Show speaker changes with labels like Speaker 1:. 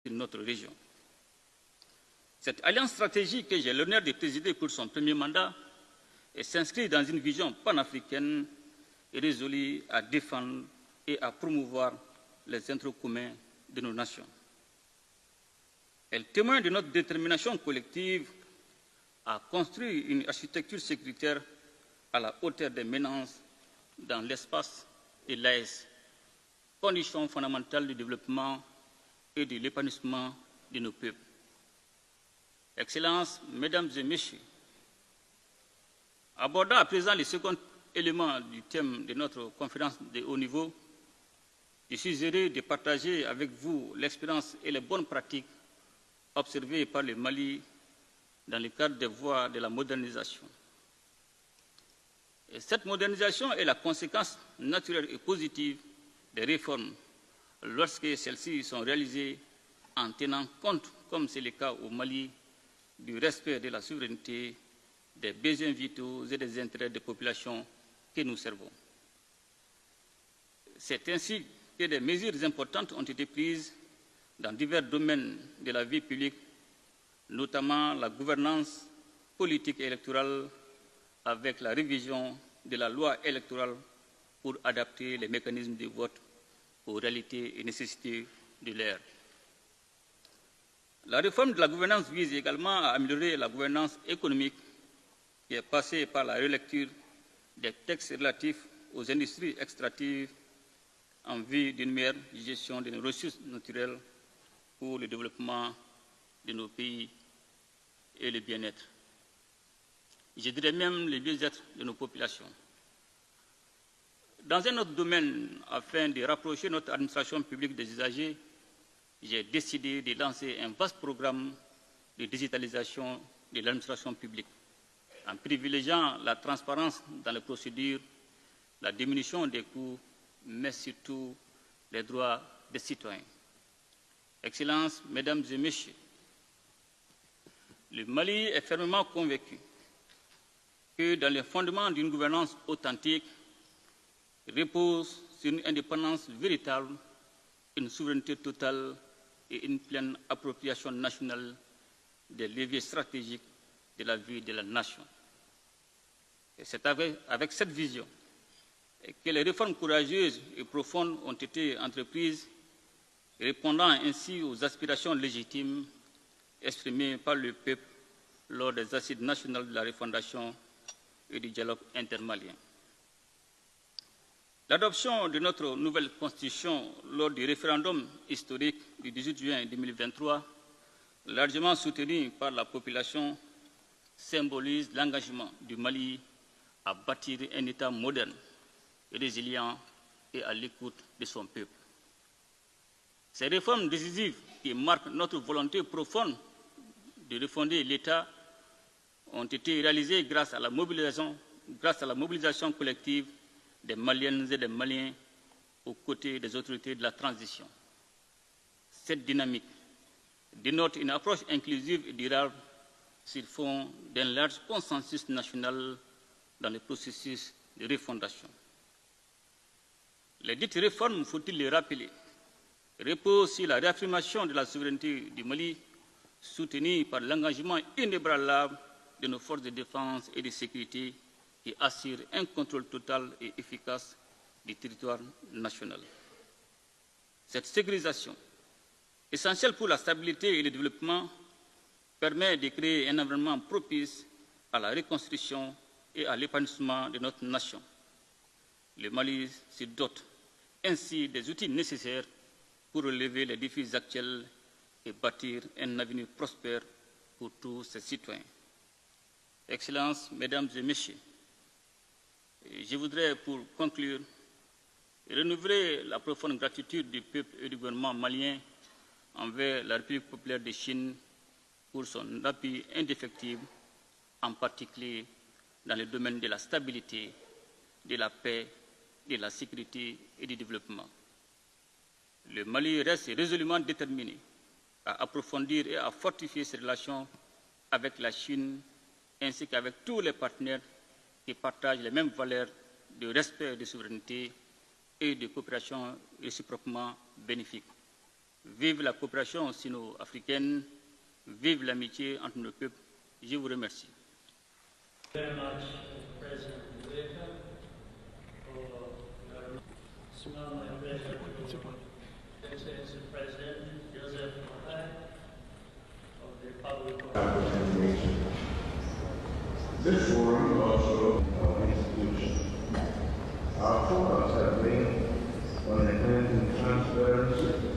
Speaker 1: de notre région. Cette alliance stratégique que j'ai l'honneur de présider pour son premier mandat s'inscrit dans une vision panafricaine et résolue à défendre et à promouvoir les intérêts communs de nos nations. Elle témoigne de notre détermination collective à construire une architecture sécuritaire à la hauteur des menaces dans l'espace et l'AES, condition fondamentale du développement et de l'épanouissement de nos peuples. Excellences, Mesdames et Messieurs, abordant à présent le second élément du thème de notre conférence de haut niveau, je suis heureux de partager avec vous l'expérience et les bonnes pratiques observées par le Mali dans le cadre des voies de la modernisation. Et cette modernisation est la conséquence naturelle et positive des réformes lorsque celles-ci sont réalisées en tenant compte, comme c'est le cas au Mali, du respect de la souveraineté, des besoins vitaux et des intérêts des populations que nous servons. C'est ainsi que des mesures importantes ont été prises dans divers domaines de la vie publique, notamment la gouvernance politique et électorale avec la révision de la loi électorale pour adapter les mécanismes de vote aux réalités et nécessités de l'ère. La réforme de la gouvernance vise également à améliorer la gouvernance économique qui est passée par la relecture des textes relatifs aux industries extractives en vue d'une meilleure gestion de nos ressources naturelles pour le développement de nos pays et le bien-être. Je dirais même le bien-être de nos populations. Dans un autre domaine, afin de rapprocher notre administration publique des usagers, j'ai décidé de lancer un vaste programme de digitalisation de l'administration publique, en privilégiant la transparence dans les procédures, la diminution des coûts, mais surtout les droits des citoyens. Excellences, Mesdames et Messieurs, le Mali est fermement convaincu que dans les fondements d'une gouvernance authentique repose sur une indépendance véritable, une souveraineté totale et une pleine appropriation nationale des leviers stratégiques de la vie de la nation. Et c'est avec cette vision que les réformes courageuses et profondes ont été entreprises, répondant ainsi aux aspirations légitimes exprimées par le peuple lors des assises nationales de la refondation et du dialogue intermalien. L'adoption de notre nouvelle constitution lors du référendum historique du 18 juin 2023, largement soutenu par la population, symbolise l'engagement du Mali à bâtir un État moderne, résilient et à l'écoute de son peuple. Ces réformes décisives qui marquent notre volonté profonde de refonder l'État ont été réalisées grâce à la mobilisation collective des Maliennes et des Maliens aux côtés des autorités de la transition. Cette dynamique dénote une approche inclusive et durable sur fond d'un large consensus national dans le processus de refondation. Les dites réformes, faut-il les rappeler, reposent sur la réaffirmation de la souveraineté du Mali, soutenue par l'engagement inébranlable de nos forces de défense et de sécurité qui assurent un contrôle total et efficace du territoire national. Cette sécurisation, essentielle pour la stabilité et le développement, permet de créer un environnement propice à la reconstruction et à l'épanouissement de notre nation. Le Mali se dote ainsi des outils nécessaires pour relever les défis actuels et bâtir un avenir prospère pour tous ses citoyens. Excellences, Mesdames et Messieurs, je voudrais, pour conclure, renouveler la profonde gratitude du peuple et du gouvernement malien envers la République populaire de Chine pour son appui indéfectible, en particulier dans le domaine de la stabilité, de la paix, de la sécurité et du développement. Le Mali reste résolument déterminé à approfondir et à fortifier ses relations avec la Chine ainsi qu'avec tous les partenaires qui partagent les mêmes valeurs de respect de souveraineté et de coopération réciproquement bénéfiques. Vive la coopération sino-africaine, vive l'amitié entre nos peuples. Je vous remercie.
Speaker 2: Very much, President Mbeka, for your small my pleasure to Excellency President Joseph Makai of the Republic of
Speaker 3: This forum also institution. Our focus has been on enhancing transparency